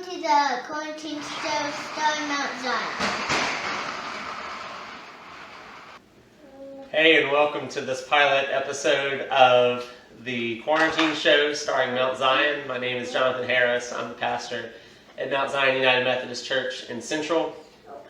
to the quarantine show starring Mount Zion. Hey, and welcome to this pilot episode of the quarantine show starring Mount Zion. My name is Jonathan Harris. I'm the pastor at Mount Zion United Methodist Church in Central.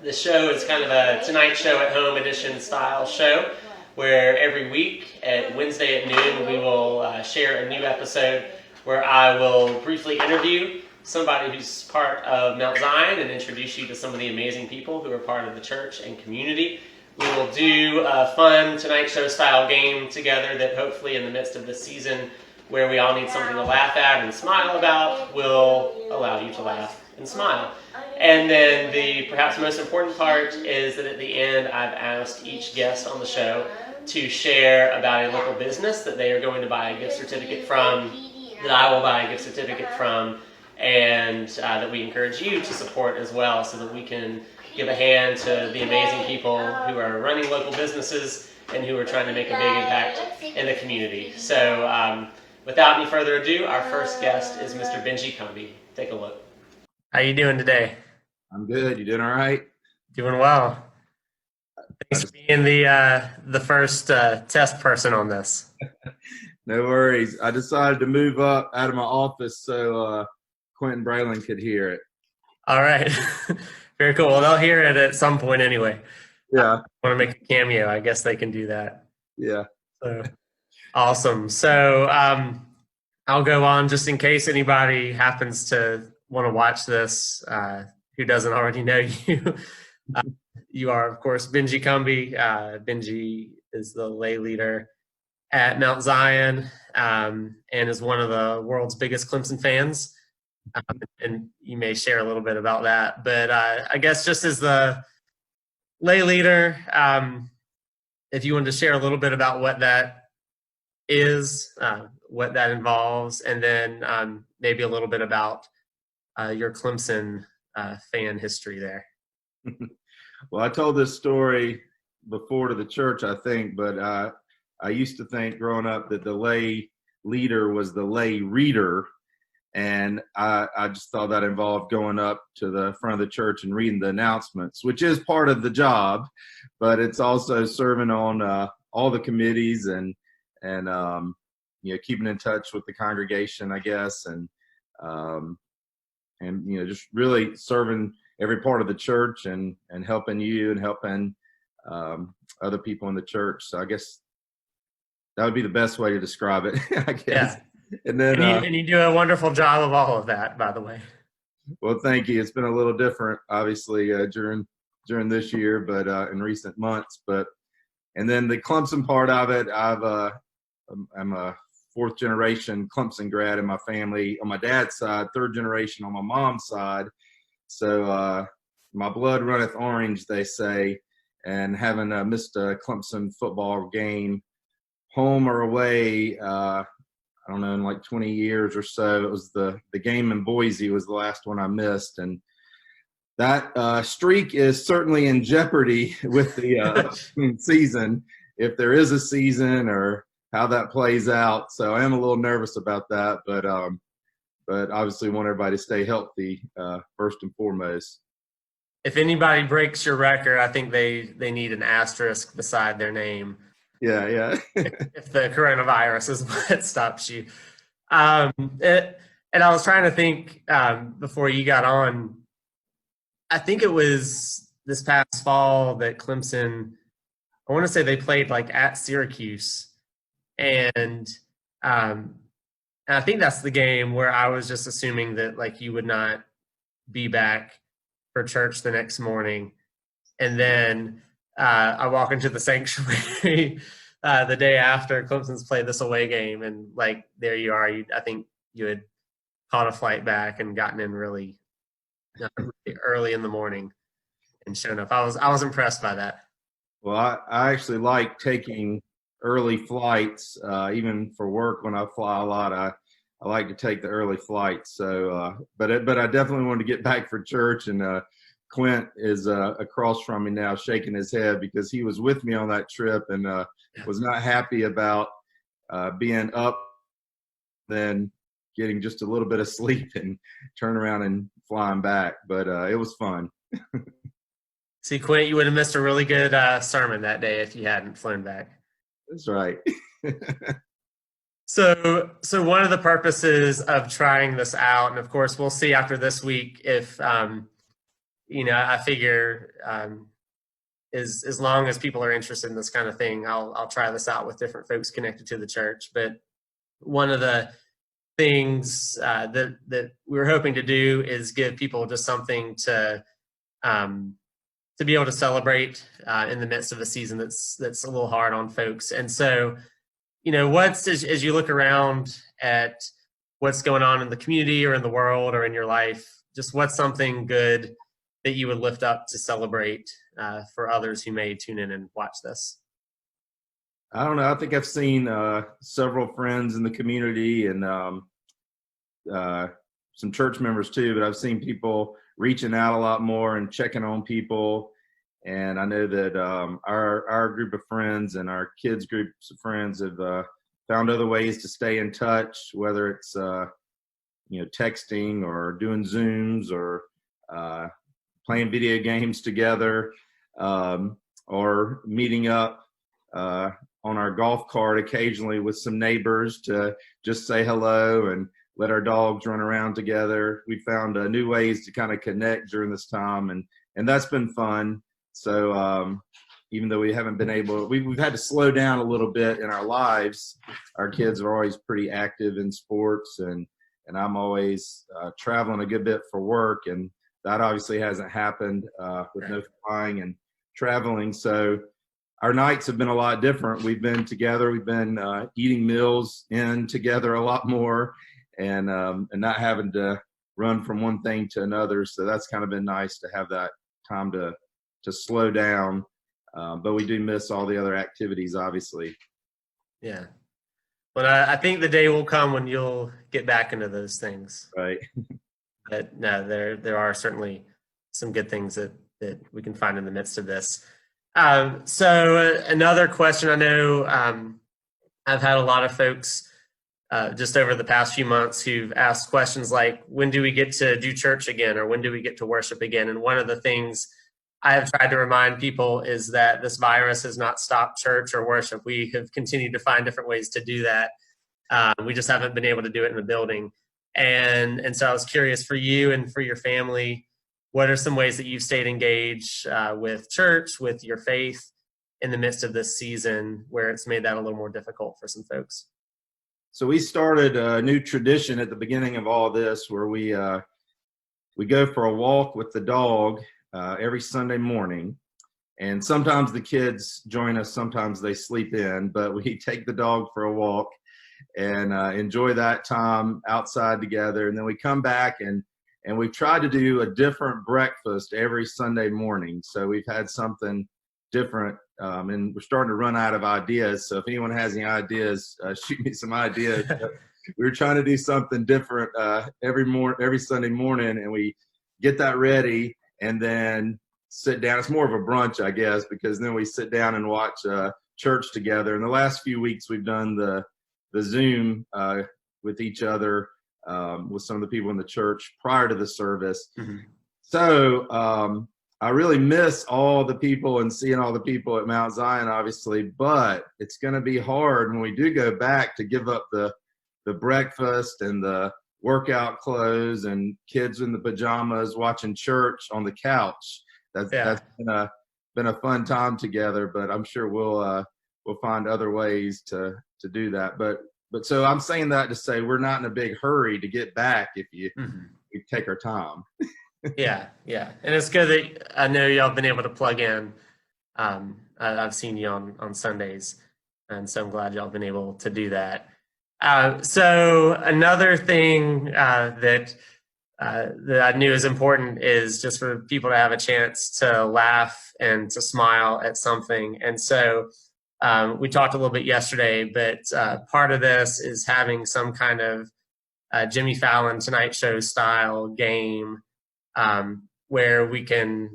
This show is kind of a Tonight Show at Home edition style show where every week at Wednesday at noon we will share a new episode where I will briefly interview somebody who's part of Mount Zion and introduce you to some of the amazing people who are part of the church and community. We will do a fun Tonight Show style game together that hopefully in the midst of this season where we all need something to laugh at and smile about will allow you to laugh and smile. And then the perhaps most important part is that at the end I've asked each guest on the show to share about a local business that they are going to buy a gift certificate from, that I will buy a gift certificate from, and that we encourage you to support as well so that we can give a hand to the amazing people who are running local businesses and who are trying to make a big impact in the community. So without any further ado, our first guest is Mr. Benji Cumbie. Take a look. How you doing today? I'm good. You doing all right? Doing well. Thanks for being the first test person on this. No worries. I decided to move up out of my office so Quentin Braylon could hear it. All right. Very cool. Well, they'll hear it at some point anyway. Yeah. I want to make a cameo. I guess they can do that. Yeah. So awesome. So I'll go on just in case anybody happens to want to watch this who doesn't already know you. You are, of course, Benji Cumbie. Benji is the lay leader at Mount Zion and is one of the world's biggest Clemson fans. And you may share a little bit about that. But I guess just as the lay leader, if you wanted to share a little bit about what that is, what that involves, and then maybe a little bit about your Clemson fan history there. Well, I told this story before to the church, I think, but I used to think growing up that the lay leader was the lay reader. And I just thought that involved going up to the front of the church and reading the announcements, which is part of the job, but it's also serving on all the committees and keeping in touch with the congregation, I guess, and just really serving every part of the church and helping you and helping other people in the church. So I guess that would be the best way to describe it, I guess. Yeah. And then, and you do a wonderful job of all of that, by the way. Well, thank you. It's been a little different, obviously, during this year, but in recent months. And then the Clemson part of it, I'm a fourth generation Clemson grad in my family on my dad's side, third generation on my mom's side. So my blood runneth orange, they say, and having missed a Clemson football game, home or away, I don't know, in like 20 years or so. It was the game in Boise was the last one I missed. And that streak is certainly in jeopardy with the season, if there is a season or how that plays out. So I am a little nervous about that, but obviously want everybody to stay healthy first and foremost. If anybody breaks your record, I think they need an asterisk beside their name. Yeah. If the coronavirus is what stops you. And I was trying to think before you got on, I think it was this past fall that Clemson, I want to say they played like at Syracuse. And I think that's the game where I was just assuming that like you would not be back for church the next morning. And then I walk into the sanctuary the day after Clemson's played this away game, and like there you are. I think you had caught a flight back and gotten in really early in the morning and shown up. I was impressed by that. Well, I actually like taking early flights, even for work when I fly a lot. I like to take the early flights. So, but I definitely wanted to get back for church, and Quint is across from me now shaking his head because he was with me on that trip and was not happy about being up, then getting just a little bit of sleep and turn around and flying back, but it was fun. See, Quint, you would have missed a really good sermon that day if you hadn't flown back. That's right. So one of the purposes of trying this out, and of course we'll see after this week if, I figure as long as people are interested in this kind of thing, I'll try this out with different folks connected to the church. But one of the things that we were hoping to do is give people just something to be able to celebrate in the midst of a season that's a little hard on folks. And so, as you look around at what's going on in the community or in the world or in your life, just what's something good that you would lift up to celebrate for others who may tune in and watch this? I don't know. I think I've seen several friends in the community and some church members too, but I've seen people reaching out a lot more and checking on people. And I know that our group of friends and our kids' groups of friends have found other ways to stay in touch, whether it's texting or doing Zooms or playing video games together, or meeting up on our golf cart occasionally with some neighbors to just say hello and let our dogs run around together. We found new ways to kind of connect during this time, and that's been fun. So even though we haven't been able, we've had to slow down a little bit in our lives. Our kids are always pretty active in sports, and I'm always traveling a good bit for work, and that obviously hasn't happened with no flying and traveling. So our nights have been a lot different. We've been together. We've been eating meals in together a lot more, and not having to run from one thing to another. So that's kind of been nice to have that time to slow down. But we do miss all the other activities, obviously. Yeah. But I think the day will come when you'll get back into those things. Right. But no, there are certainly some good things that we can find in the midst of this. So another question, I know I've had a lot of folks just over the past few months who've asked questions like, when do we get to do church again? Or when do we get to worship again? And one of the things I have tried to remind people is that this virus has not stopped church or worship. We have continued to find different ways to do that. We just haven't been able to do it in the building. And so I was curious for you and for your family, what are some ways that you've stayed engaged with church, with your faith in the midst of this season where it's made that a little more difficult for some folks? So we started a new tradition at the beginning of all this where we go for a walk with the dog every Sunday morning. And sometimes the kids join us, sometimes they sleep in, but we take the dog for a walk and enjoy that time outside together. And then we come back and we've tried to do a different breakfast every Sunday morning. So we've had something different, and we're starting to run out of ideas. So if anyone has any ideas, shoot me some ideas. We were trying to do something different every Sunday morning, and we get that ready and then sit down. It's more of a brunch, I guess, because then we sit down and watch church together. In the last few weeks, we've done the Zoom with each other, with some of the people in the church prior to the service. Mm-hmm. So I really miss all the people and seeing all the people at Mount Zion, obviously, but it's going to be hard when we do go back to give up the breakfast and the workout clothes and kids in the pajamas watching church on the couch. That's been a fun time together, but I'm sure we'll find other ways to do that. But so I'm saying that to say we're not in a big hurry to get back if we take our time. Yeah. And it's good that I know y'all have been able to plug in. I've seen you on Sundays, and so I'm glad y'all have been able to do that. So another thing that I knew is important is just for people to have a chance to laugh and to smile at something. And so we talked a little bit yesterday, but part of this is having some kind of Jimmy Fallon Tonight Show style game where we can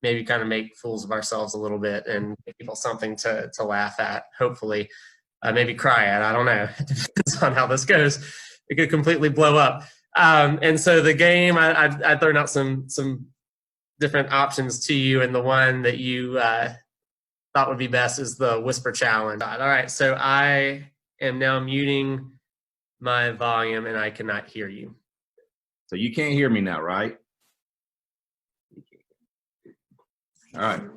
maybe kind of make fools of ourselves a little bit and give people something to laugh at, hopefully. Maybe cry at, I don't know. It depends on how this goes. It could completely blow up. And so the game, I thrown out some different options to you, and the one that you thought would be best is the whisper challenge. All right, so I am now muting my volume, and I cannot hear you. So you can't hear me now, right? All right. Have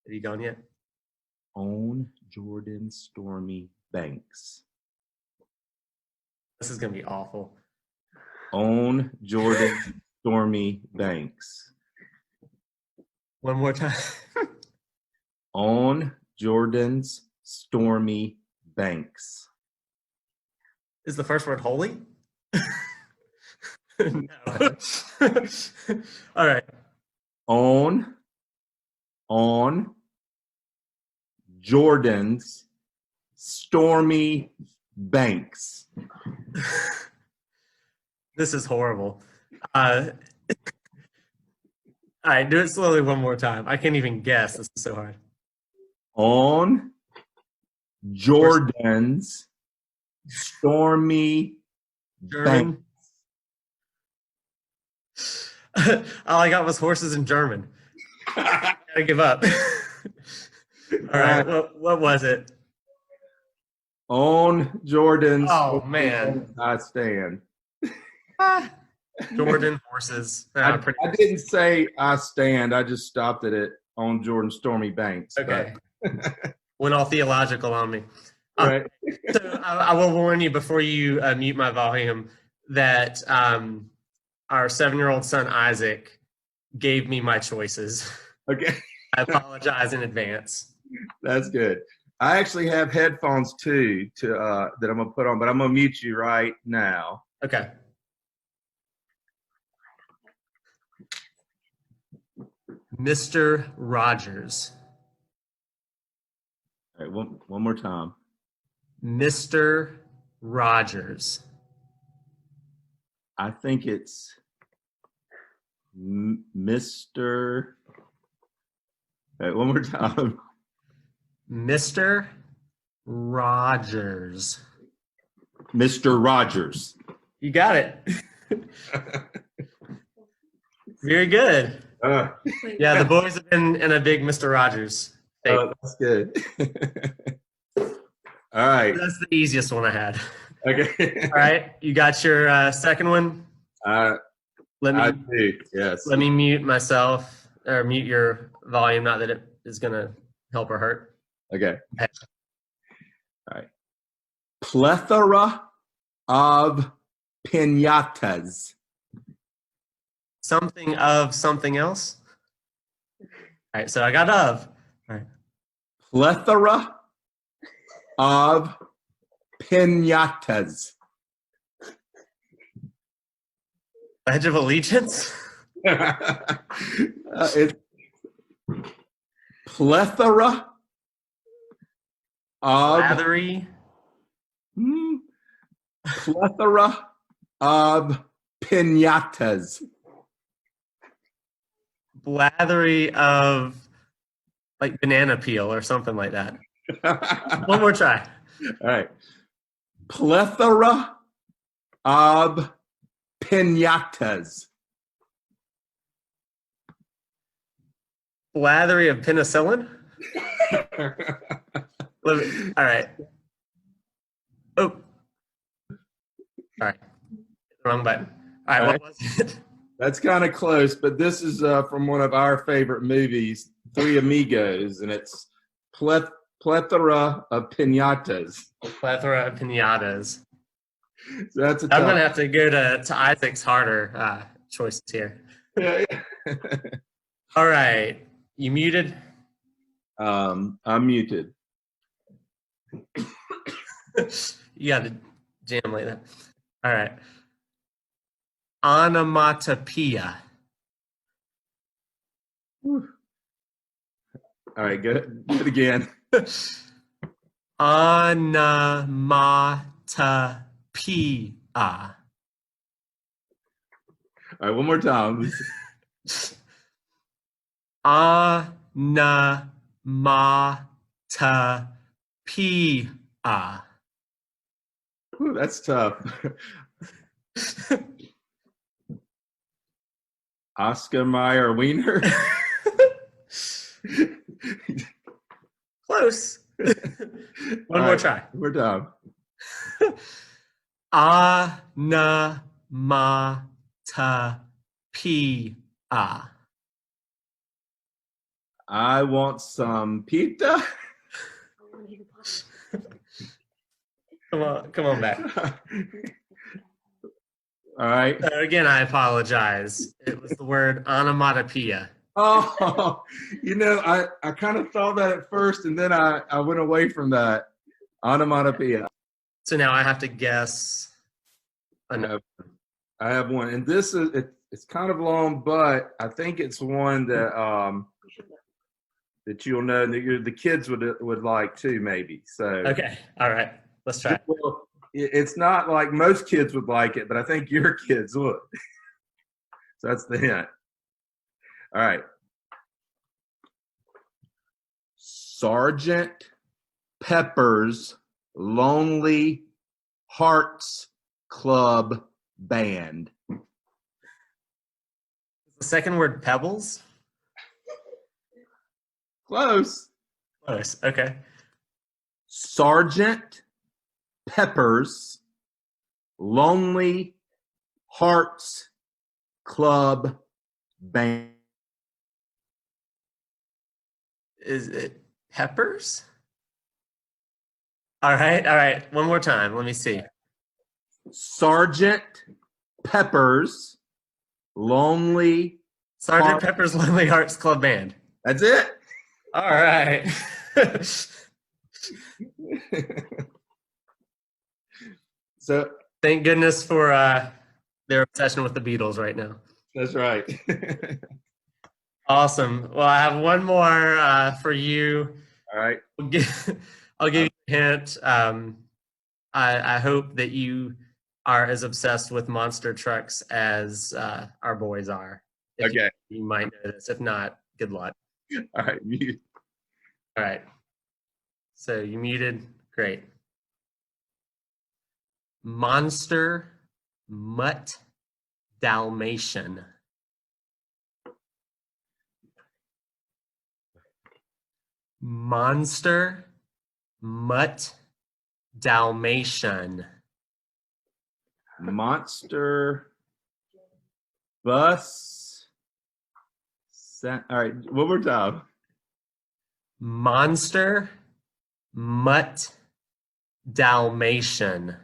you gone yet? Own Jordan Stormy Banks. This is going to be awful. Own Jordan Stormy Banks. One more time. Own Jordan's Stormy Banks. Is the first word holy? No. All right. On Jordan's Stormy Banks. This is horrible. All right, do it slowly one more time. I can't even guess. This is so hard. On Jordan's Stormy Banks. All I got was horses in German. I gotta give up. All right, what was it? On Jordan's. Oh man, I stand. Jordan horses. I didn't say I stand. I just stopped at it on Jordan Stormy Banks. Okay. Went all theological on me. Right. So I will warn you before you mute my volume that our 7-year-old son Isaac gave me my choices. Okay. I apologize in advance. That's good. I actually have headphones too that I'm gonna put on, but I'm gonna mute you right now. Okay. Mr. Rogers. All right, one more time. Mr. Rogers. I think it's Mr. All right, one more time. Mr. Rogers. Mr. Rogers. You got it. Very good. Yeah, the boys have been in a big Mr. Rogers phase. Oh, that's good. All right. That's the easiest one I had. Okay. All right, you got your second one? I do, yes. Let me mute myself, or mute your volume, not that it is going to help or hurt. Okay. All right. Plethora of piñatas. Something of something else? All right, so I got of. All right. Plethora of piñatas. Pledge of Allegiance? It's plethora of Lathery? Plethora of piñatas. Blathery of like banana peel or something like that. One more try. All right. Plethora of piñatas. Blathery of penicillin? All right. Oh. All right. Wrong button. All right, what was it? That's kind of close, but this is from one of our favorite movies, Three Amigos, and it's plethora of piñatas. Plethora of pinatas. So that's I'm going to have to go to Isaac's harder choices here. Yeah. All right. You muted? I'm muted. You got to jam like that. All right. Onomatopoeia. Whew. All right, good. Do it again. Onomatopoeia. All right, one more time. Onomatopoeia. Ooh, that's tough. Oscar Mayer Wiener. Close. One more try. We're done. Onomatopoeia. I want some pizza. Come on back. All right. So again, I apologize. It was the word onomatopoeia. Oh, I kind of thought that at first, and then I went away from that. Onomatopoeia. So now I have to guess. I have one, and this is it's kind of long, but I think it's one that that you'll know that the kids would like too, maybe. So okay, all right, let's try. Well, it's not like most kids would like it, but I think your kids would. So that's the hint. All right. Sergeant Pepper's Lonely Hearts Club Band. The second word pebbles? Close. Close, okay. Sergeant Pepper's Lonely Hearts Club Band. Is it peppers? All right. One more time. Let me see. Sergeant Pepper's Lonely Sergeant Pepper's Lonely Hearts Club Band. That's it. All right. So thank goodness for their obsession with the Beatles right now. That's right. Awesome. Well, I have one more for you. All right. I'll give you a hint. I hope that you are as obsessed with monster trucks as our boys are. Okay. You might know this. If not, good luck. All right. Mute. All right. So you muted. Great. Monster Mutt Dalmatian. Monster Mutt Dalmatian. Monster Bus. All right. One more time. Monster Mutt Dalmatian.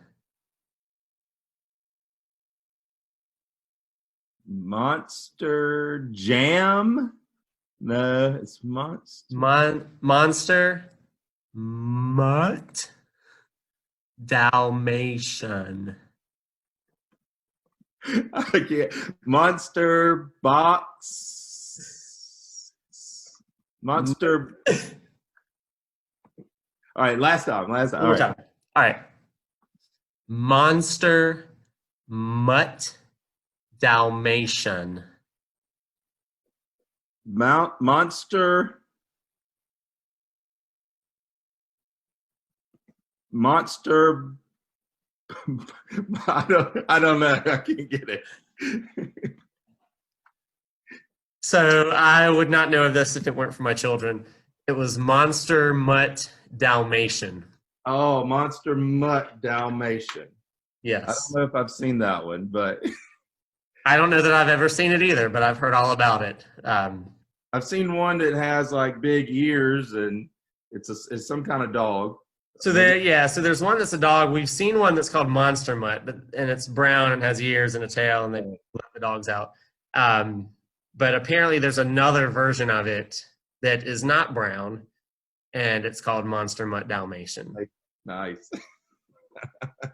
Monster Jam. No, it's Monster. Monster Mutt Dalmatian. I can't. Monster Box. Monster. All right, last time. All right. All right. Monster Mutt Dalmatian. Monster. I don't know. I can't get it. So I would not know of this if it weren't for my children. It was Monster Mutt Dalmatian. Oh, Monster Mutt Dalmatian. Yes. I don't know if I've seen that one, but I don't know that I've ever seen it either, but I've heard all about it. I've seen one that has like big ears and it's some kind of dog. So there's one that's a dog. We've seen one that's called Monster Mutt, and it's brown and has ears and a tail, and they let the dogs out. But apparently there's another version of it that is not brown, and it's called Monster Mutt Dalmatian. Nice.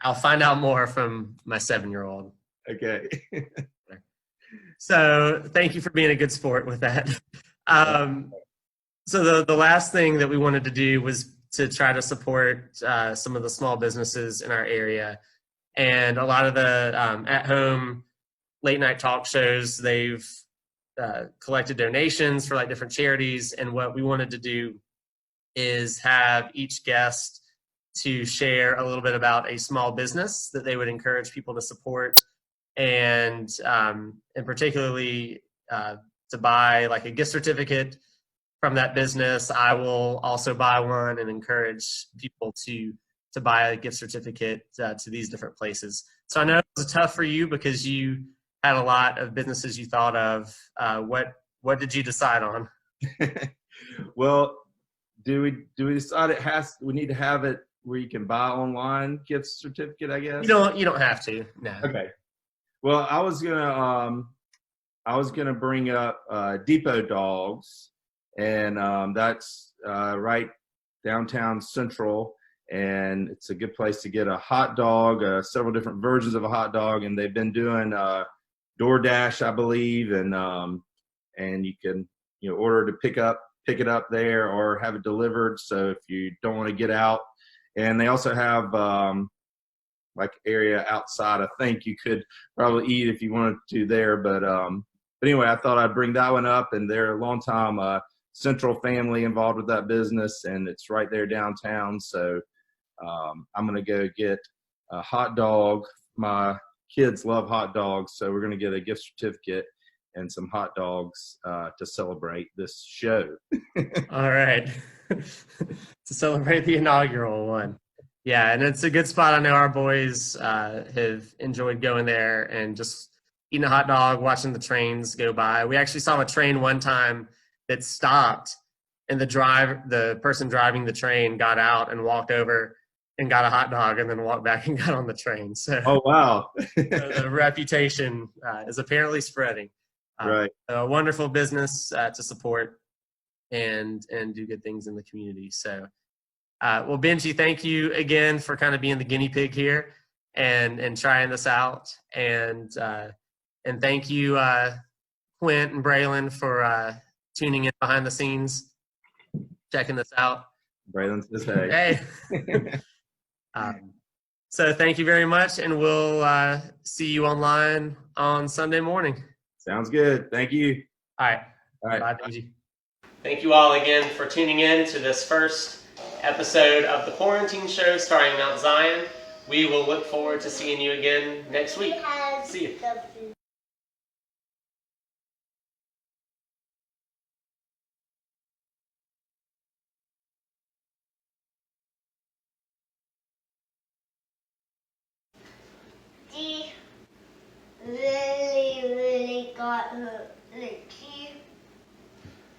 I'll find out more from my 7-year-old. Okay. So thank you for being a good sport with that. So the last thing that we wanted to do was to try to support some of the small businesses in our area. And a lot of the at-home late-night talk shows, they've collected donations for like different charities. And what we wanted to do is have each guest to share a little bit about a small business that they would encourage people to support, and particularly to buy like a gift certificate from that business. I will also buy one and encourage people to buy a gift certificate to these different places. So I know it was tough for you because you had a lot of businesses you thought of. What did you decide on? Well, do we decide we need to have it where you can buy online gift certificate, I guess? You don't have to. No. Okay. Well, I was gonna bring up Depot Dogs, and that's right downtown Central, and it's a good place to get a hot dog, several different versions of a hot dog, and they've been doing DoorDash, I believe, and you can order to pick it up there or have it delivered. So if you don't want to get out, and they also have like area outside. I think you could probably eat if you wanted to there, but anyway, I thought I'd bring that one up, and they're a long time Central family involved with that business, and it's right there downtown. So I'm gonna go get a hot dog. My kids love hot dogs, so we're gonna get a gift certificate and some hot dogs to celebrate this show. All right. To celebrate the inaugural one. Yeah, and it's a good spot. I know our boys have enjoyed going there and just eating a hot dog, watching the trains go by. We actually saw a train one time that stopped, and the person driving the train got out and walked over and got a hot dog and then walked back and got on the train. So, oh, wow. The reputation is apparently spreading. Right. A wonderful business to support and do good things in the community. So, well, Benji, thank you again for kind of being the guinea pig here and trying this out. And thank you, Quint and Braylon, for tuning in behind the scenes, checking this out. Braylon says hey. Hey. So thank you very much, and we'll see you online on Sunday morning. Sounds good. Thank you. All right. All right. Bye, Benji. Thank you all again for tuning in to this first episode of the Quarantine Show starring Mount Zion. We will look forward to seeing you again next week. See you. She really got her,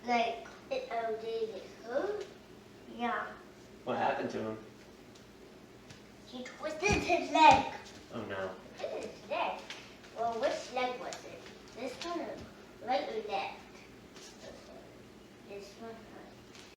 like, it outdated her. Yeah. What happened to him? She twisted his leg. Oh no. His leg? Well, which leg was it? This one or right or left?